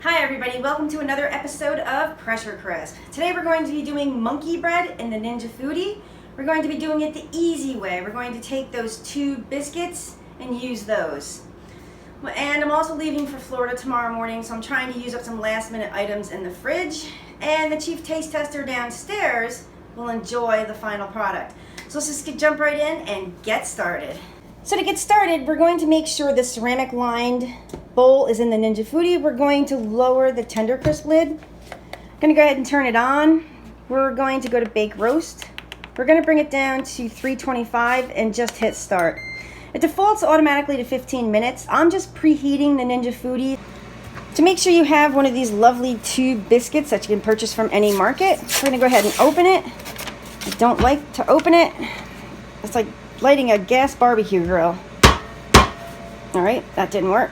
Hi everybody, welcome to another episode of Pressure Crisp. Today we're going to be doing monkey bread in the Ninja Foodi. We're going to be doing it the easy way. We're going to take those two biscuits and use those. And I'm also leaving for Florida tomorrow morning, so I'm trying to use up some last minute items in the fridge. And the chief taste tester downstairs will enjoy the final product. So let's just jump right in and get started. So to get started, we're going to make sure the ceramic lined bowl is in the Ninja Foodi. We're going to lower the Tender Crisp lid. I'm going to go ahead and turn it on. We're going to go to bake roast. We're going to bring it down to 325 and just hit start. It defaults automatically to 15 minutes. I'm just preheating the Ninja Foodi. To make sure you have one of these lovely tube biscuits that you can purchase from any market, we're going to go ahead and open it. I don't like to open it. It's like lighting a gas barbecue grill. Alright, that didn't work.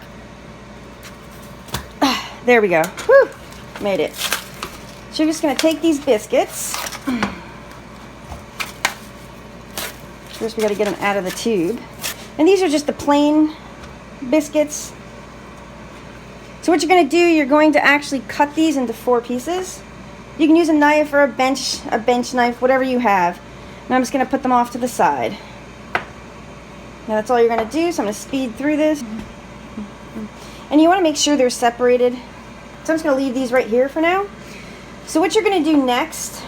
There we go. Whew, made it. So you're just going to take these biscuits. First we got to get them out of the tube. And these are just the plain biscuits. So what you're going to do, you're going to actually cut these into 4 pieces. You can use a knife or a bench knife, whatever you have. And I'm just going to put them off to the side. Now that's all you're going to do, so I'm going to speed through this. And you want to make sure they're separated. So I'm just going to leave these right here for now. So what you're going to do next,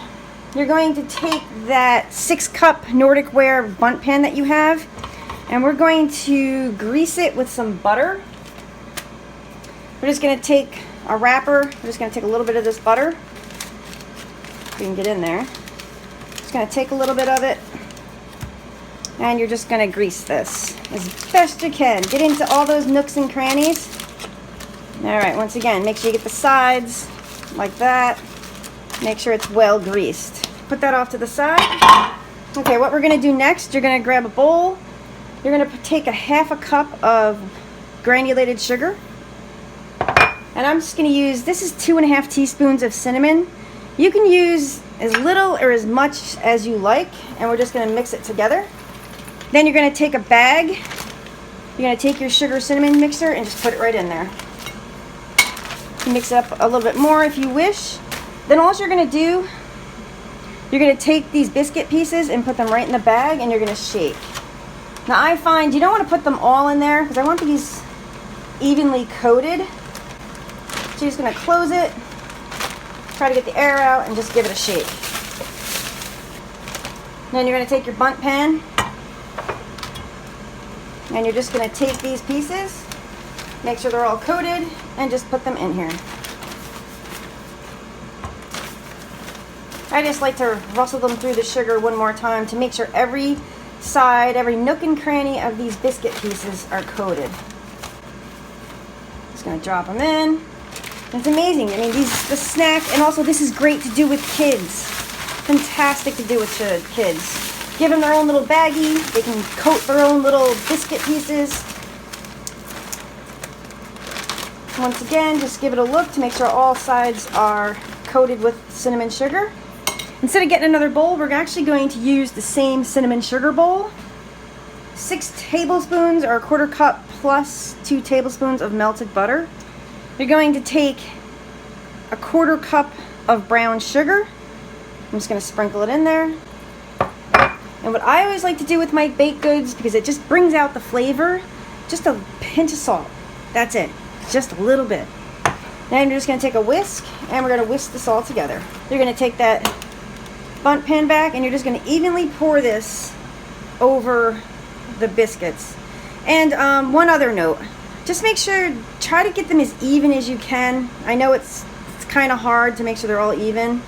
you're going to take that 6-cup Nordic Ware bundt pan that you have, and we're going to grease it with some butter. We're just going to take a wrapper. We're just going to take a little bit of this butter. If you can get in there. Just going to take a little bit of it. And you're just going to grease this as best you can. Get into all those nooks and crannies. Alright, once again, make sure you get the sides like that. Make sure it's well greased. Put that off to the side. Okay, what we're going to do next, you're going to grab a bowl. You're going to take a half a cup of granulated sugar. And I'm just going to use, this is 2.5 teaspoons of cinnamon. You can use as little or as much as you like, and we're just going to mix it together. Then you're going to take a bag. You're going to take your sugar cinnamon mixer and just put it right in there. Mix it up a little bit more if you wish. Then all you're going to do, you're going to take these biscuit pieces and put them right in the bag, and you're going to shake. Now I find you don't want to put them all in there because I want these evenly coated. So you're just going to close it, try to get the air out, and just give it a shake. Then you're going to take your bundt pan, and you're just going to take these pieces, make sure they're all coated, and just put them in here. I just like to rustle them through the sugar one more time to make sure every side, every nook and cranny of these biscuit pieces are coated. Just going to drop them in. It's amazing. I mean, the snack, and also this is great to do with kids. Fantastic to do with kids. Give them their own little baggie. They can coat their own little biscuit pieces. Once again, just give it a look to make sure all sides are coated with cinnamon sugar. Instead of getting another bowl, we're actually going to use the same cinnamon sugar bowl. 6 tablespoons or a 1/4 cup plus 2 tablespoons of melted butter. You're going to take a 1/4 cup of brown sugar. I'm just going to sprinkle it in there. And what I always like to do with my baked goods, because it just brings out the flavor, just a pinch of salt. That's it. Just a little bit. Then you're just going to take a whisk, and we're going to whisk this all together. You're going to take that bundt pan back, and you're just going to evenly pour this over the biscuits. And one other note, just make sure, try to get them as even as you can. I know it's kind of hard to make sure they're all even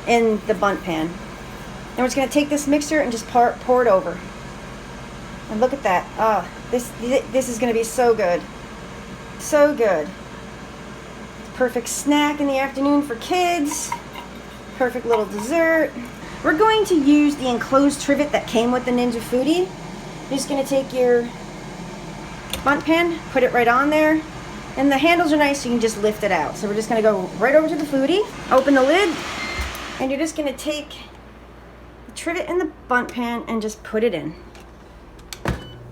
in the bundt pan. And we're just going to take this mixture and just pour it over. And look at that. Oh, this is going to be so good. So good. Perfect snack in the afternoon for kids. Perfect little dessert. We're going to use the enclosed trivet that came with the Ninja Foodi. You're just going to take your bundt pan, put it right on there, and the handles are nice so you can just lift it out. So we're just going to go right over to the Foodi, open the lid, and you're just going to take the trivet in the bundt pan and just put it in.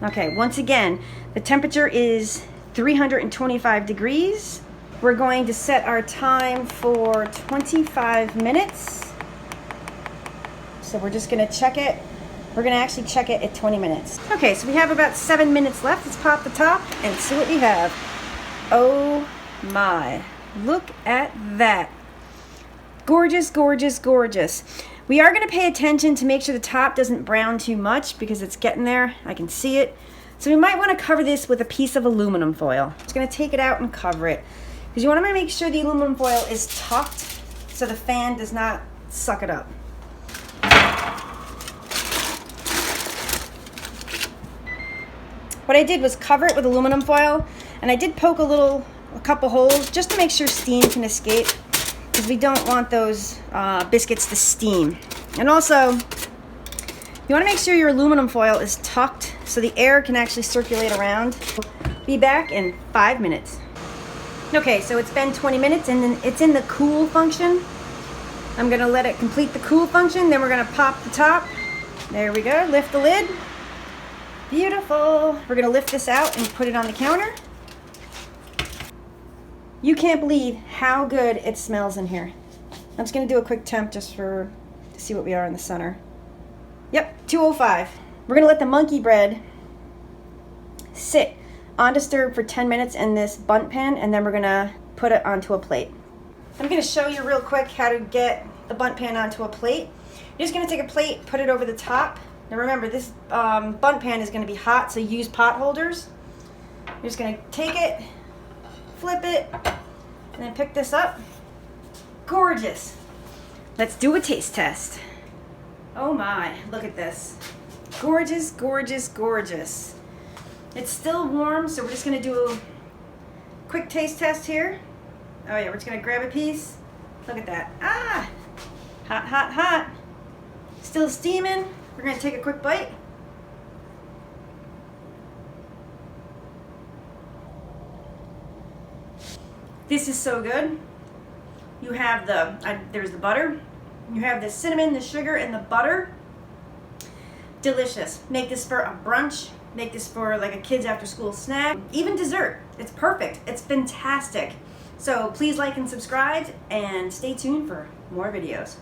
Okay, once again, the temperature is 325 degrees. We're going to set our time for 25 minutes. So we're just gonna check it. We're gonna actually check it at 20 minutes. Okay, so we have about 7 minutes left. Let's pop the top and see what we have. Oh my, look at that. Gorgeous, gorgeous, gorgeous. We are gonna pay attention to make sure the top doesn't brown too much because it's getting there. I can see it. So we might wanna cover this with a piece of aluminum foil. Just gonna take it out and cover it. Because you want to make sure the aluminum foil is tucked so the fan does not suck it up. What I did was cover it with aluminum foil, and I did poke a couple holes just to make sure steam can escape, because we don't want those biscuits to steam. And also, you want to make sure your aluminum foil is tucked so the air can actually circulate around. Be back in 5 minutes. Okay, so it's been 20 minutes and then it's in the cool function. I'm gonna let it complete the cool function, then we're gonna pop the top. There we go, lift the lid. Beautiful. We're gonna lift this out and put it on the counter. You can't believe how good it smells in here. I'm just gonna do a quick temp just to see what we are in the center. Yep, 205. We're gonna let the monkey bread sit undisturbed for 10 minutes in this bundt pan, and then we're gonna put it onto a plate. I'm gonna show you real quick how to get the bundt pan onto a plate. You're just gonna take a plate, put it over the top. Now remember, this bundt pan is gonna be hot, so use pot holders. You're just gonna take it, flip it, and then pick this up. Gorgeous. Let's do a taste test. Oh my, look at this. Gorgeous, gorgeous, gorgeous. It's still warm, so we're just gonna do a quick taste test here. Oh yeah, we're just gonna grab a piece. Look at that. Ah! Hot, hot, hot. Still steaming. We're gonna take a quick bite. This is so good. You have there's the butter. You have the cinnamon, the sugar, and the butter. Delicious. Make this for a brunch. Make this for like a kid's after school snack, even dessert. It's perfect. It's fantastic. So please like and subscribe and stay tuned for more videos.